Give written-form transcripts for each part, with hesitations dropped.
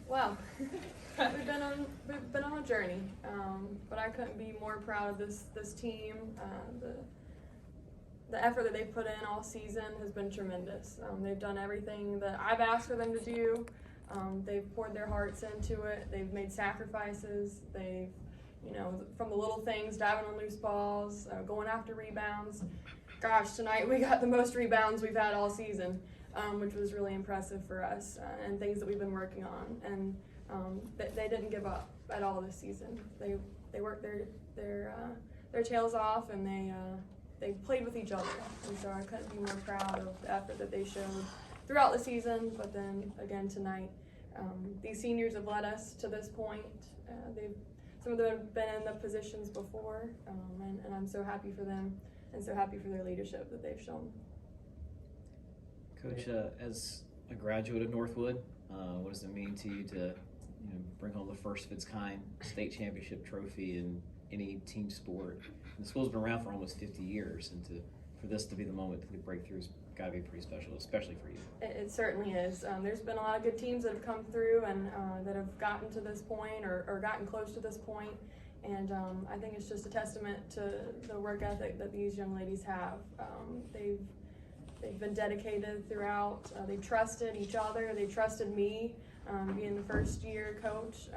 Well, we've been on a journey, but I couldn't be more proud of this team. The effort that they've put in all season has been tremendous. They've done everything that I've asked for them to do. They've poured their hearts into it. They've made sacrifices. They've, from the little things, diving on loose balls, going after rebounds. Gosh, tonight we got the most rebounds we've had all season, which was really impressive for us, and things that we've been working on. And they didn't give up at all this season. They worked their tails off, and they played with each other. And so I couldn't be more proud of the effort that they showed throughout the season, but then again tonight. These seniors have led us to this point. Some of them have been in the positions before, and I'm so happy for them and so happy for their leadership that they've shown. Coach, as a graduate of Northwood, what does it mean to you to bring home the first of its kind state championship trophy in any team sport? And the school's been around for almost 50 years, and for this to be the moment to break through has got to be pretty special, especially for you. It certainly is. There's been a lot of good teams that have come through and that have gotten to this point or gotten close to this point. And I think it's just a testament to the work ethic that these young ladies have. They've been dedicated throughout. They trusted each other. They trusted me, being the first year coach.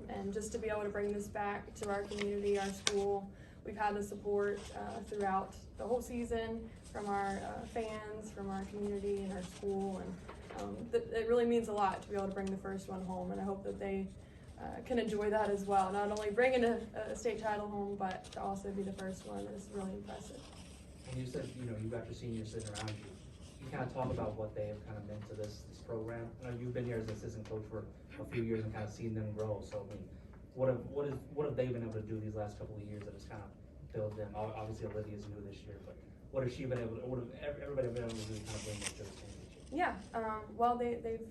And just to be able to bring this back to our community, our school, we've had the support throughout the whole season from our fans, from our community and our school. And it really means a lot to be able to bring the first one home. And I hope that they can enjoy that as well. Not only bringing a state title home, but to also be the first one is really impressive. And you said, you've got your seniors sitting around you. You kind of talk about what they have kind of meant to this program. I know you've been here as an assistant coach for a few years and kind of seen them grow. So, I mean, what have they been able to do these last couple of years that has kind of built them? Obviously, Olivia's new this year, but what has she been able to, what have everybody been able to do to kind of bring them to this championship? Yeah, well, they've,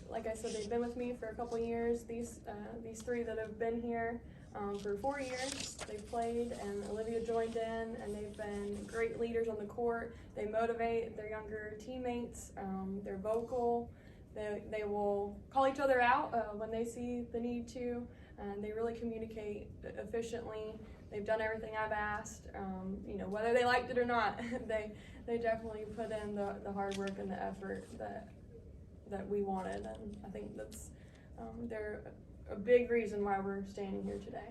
like I said, they've been with me for a couple of years. These three that have been here for 4 years, they've played, and Olivia joined in, and they've been great leaders on the court. They motivate their younger teammates. They're vocal. They will call each other out when they see the need to, and they really communicate efficiently. They've done everything I've asked. Whether they liked it or not, they definitely put in the hard work and the effort that we wanted, and I think that's they're a big reason why we're standing here today.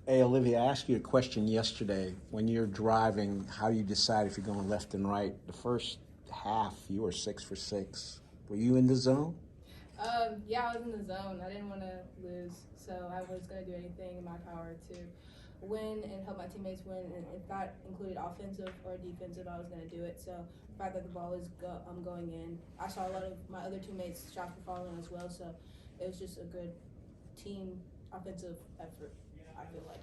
Hey, Olivia, I asked you a question yesterday. When you're driving, how do you decide if you're going left and right? The first half, you were 6 for 6. Were you in the zone? Yeah, I was in the zone. I didn't want to lose, so I was going to do anything in my power to win and help my teammates win. And if that included offensive or defensive, I was going to do it. So the fact that the ball is going in, I saw a lot of my other teammates' shots were falling as well. So it was just a good team offensive effort, I feel like.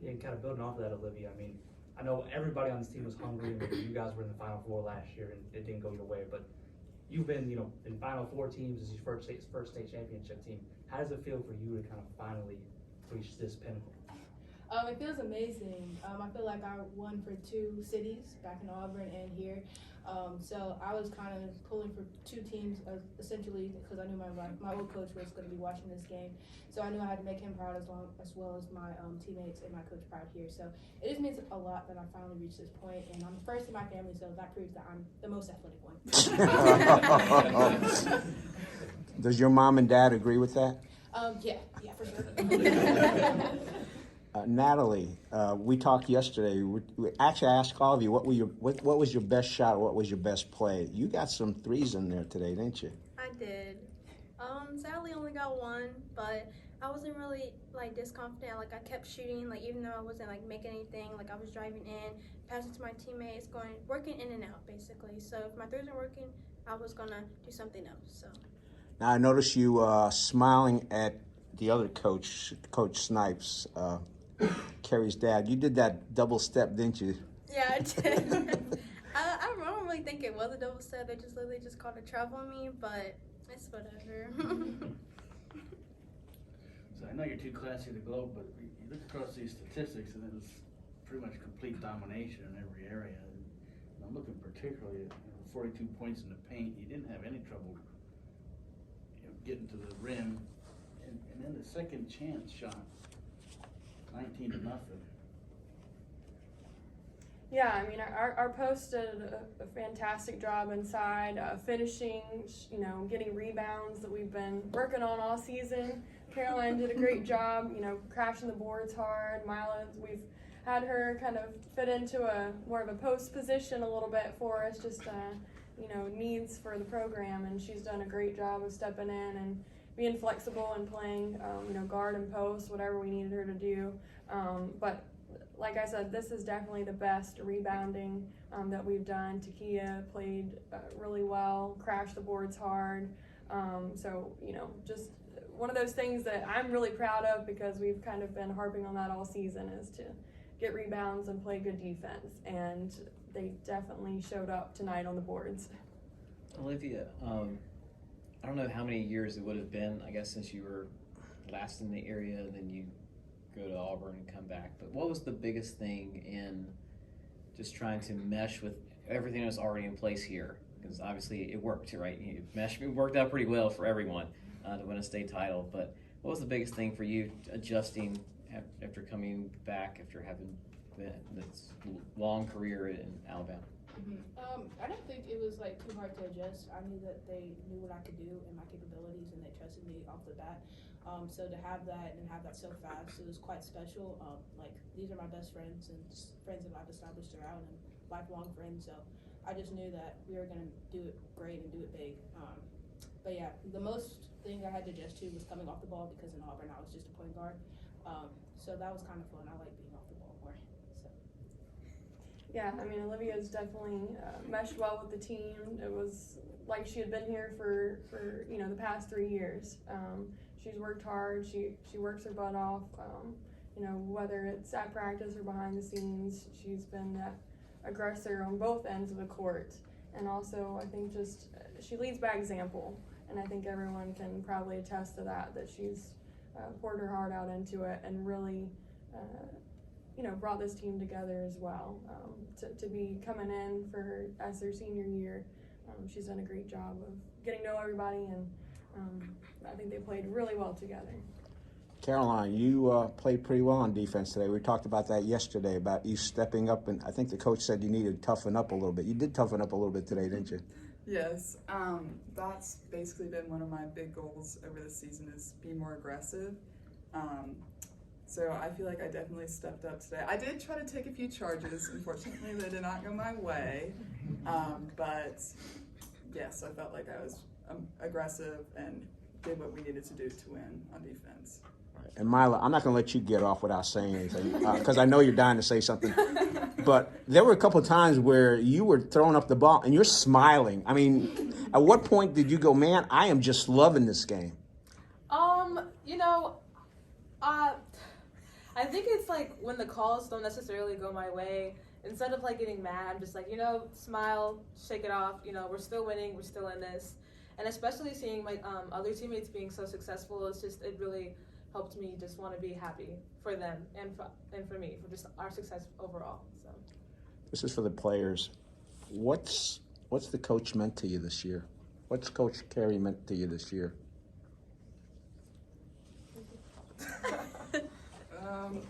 Yeah, and kind of building off of that, Olivia, I mean, I know everybody on this team was hungry, and you guys were in the Final Four last year, and it didn't go your way, but you've been, in Final Four teams as your first state championship team. How does it feel for you to kind of finally reach this pinnacle? It feels amazing. I feel like I won for 2 cities, back in Auburn and here. So I was kind of pulling for 2 teams, essentially, because I knew my old coach was going to be watching this game. So I knew I had to make him proud as well as my teammates and my coach proud here. So it just means a lot that I finally reached this point, and I'm the first in my family, so that proves that I'm the most athletic one. Does your mom and dad agree with that? Yeah, for sure. Natalie, we talked yesterday. Actually, I asked all of you, what was your best shot? What was your best play? You got some threes in there today, didn't you? I did. Sadly, only got one, but I wasn't really disconfident. I kept shooting, even though I wasn't making anything. I was driving in, passing to my teammates, working in and out basically. So if my threes weren't working, I was gonna do something else. So. Now I noticed you smiling at the other coach, Coach Snipes. Carrie's dad. You did that double step, didn't you? Yeah, I did. I don't really think it was a double step. They literally just called a travel on me, but it's whatever. So I know you're too classy to gloat, but you look across these statistics and it was pretty much complete domination in every area. And I'm looking particularly at 42 points in the paint. You didn't have any trouble getting to the rim, and then the second chance shot, 19-0. Yeah, I mean, our post did a fantastic job inside, finishing, getting rebounds that we've been working on all season. Caroline did a great job, crashing the boards hard. Mila, we've had her kind of fit into a more of a post position a little bit for us, just, needs for the program, and she's done a great job of stepping in and being flexible and playing, guard and post, whatever we needed her to do. But like I said, this is definitely the best rebounding that we've done. Takia played really well, crashed the boards hard. So, just one of those things that I'm really proud of, because we've kind of been harping on that all season, is to get rebounds and play good defense. And they definitely showed up tonight on the boards. Olivia, I don't know how many years it would have been, I guess, since you were last in the area, and then you go to Auburn and come back. But what was the biggest thing in just trying to mesh with everything that was already in place here? Because obviously it worked, right? It worked out pretty well for everyone to win a state title. But what was the biggest thing for you adjusting after coming back after having this long career in Alabama? I don't think it was too hard to adjust. I knew that they knew what I could do and my capabilities, and they trusted me off the bat. So to have that and have that so fast, it was quite special. These are my best friends and friends that I've established around, and lifelong friends. So I just knew that we were going to do it great and do it big. But yeah, the most thing I had to adjust to was coming off the ball, because in Auburn I was just a point guard. So that was kind of fun. I like being off the ball more. So. Yeah, I mean, Olivia's definitely meshed well with the team. It was like she had been here for the past 3 years. She's worked hard. She works her butt off. Whether it's at practice or behind the scenes, she's been that aggressor on both ends of the court. And also, I think she leads by example. And I think everyone can probably attest to that she's poured her heart out into it and really, brought this team together as well. To be coming in as their senior year, she's done a great job of getting to know everybody, and I think they played really well together. Caroline, you played pretty well on defense today. We talked about that yesterday, about you stepping up, and I think the coach said you needed to toughen up a little bit. You did toughen up a little bit today, didn't you? Yes, that's basically been one of my big goals over the season, is be more aggressive. So I feel like I definitely stepped up today. I did try to take a few charges. Unfortunately, they did not go my way. But yes, I felt like I was aggressive and did what we needed to do to win on defense. And Mila, I'm not going to let you get off without saying anything, because I know you're dying to say something. But there were a couple of times where you were throwing up the ball and you're smiling. I mean, at what point did you go, man, I am just loving this game? I think it's when the calls don't necessarily go my way, instead of getting mad, I'm just smile, shake it off. We're still winning, we're still in this. And especially seeing my other teammates being so successful, it really helped me just want to be happy for them and for me, for just our success overall. So This is for the players. What's the coach meant to you this year? What's Coach Carey meant to you this year?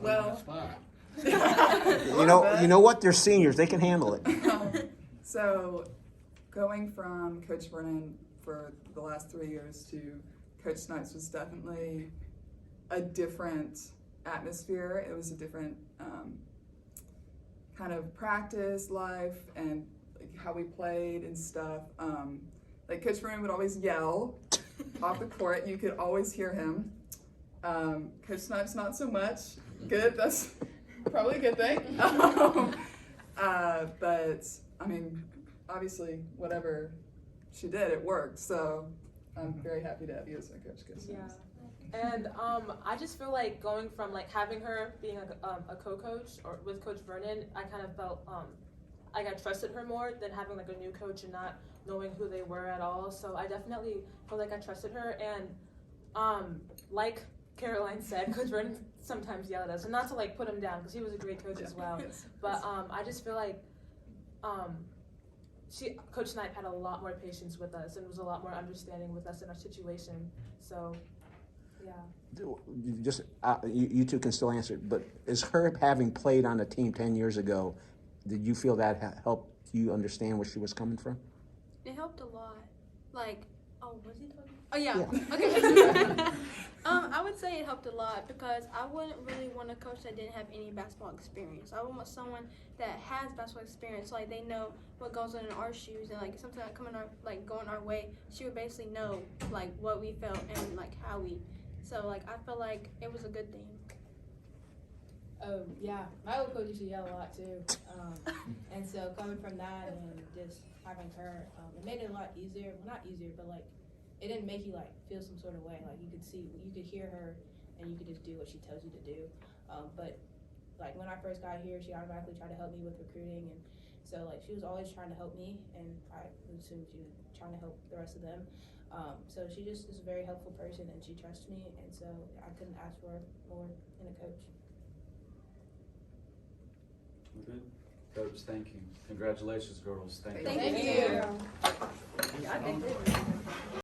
Well, you know what? They're seniors. They can handle it. So going from Coach Vernon for the last 3 years to Coach Snipes was definitely a different atmosphere. It was a different kind of practice life and how we played and stuff. Coach Vernon would always yell off the court. You could always hear him. Coach Snipes, not so much. Good, that's probably a good thing. But, I mean, obviously, whatever she did, it worked. So I'm very happy to have you as my coach, Coach Snipes. Yeah. And I just feel like going from having her being a co-coach or with Coach Vernon, I kind of felt I trusted her more than having a new coach and not knowing who they were at all. So I definitely feel like I trusted her, and like Caroline said, Coach Vernon sometimes yelled at us, and not to put him down because he was a great coach as well. But I just feel like Coach Snipe had a lot more patience with us and was a lot more understanding with us in our situation. So, yeah. Just you two can still answer, but is her having played on a team 10 years ago, did you feel that helped you understand where she was coming from? It helped a lot. Like, oh, was he talking? Oh yeah. Yeah. Okay. I would say it helped a lot because I wouldn't really want a coach that didn't have any basketball experience. I would want someone that has basketball experience, like they know what goes on in our shoes, and like something that going our way, she would basically know like what we felt and like how we. So like I felt like it was a good thing. Yeah, my old coach used to yell a lot too, and so coming from that and just having her, it made it a lot easier. Well, not easier, but like it didn't make you like feel some sort of way. Like you could hear her, and you could just do what she tells you to do. But like when I first got here, she automatically tried to help me with recruiting, and so like she was always trying to help me, and I assumed she was trying to help the rest of them. So she just is a very helpful person, and she trusts me, and so I couldn't ask for more in a coach. Good. Coach, thank you. Congratulations, girls. Thank you. Thank you.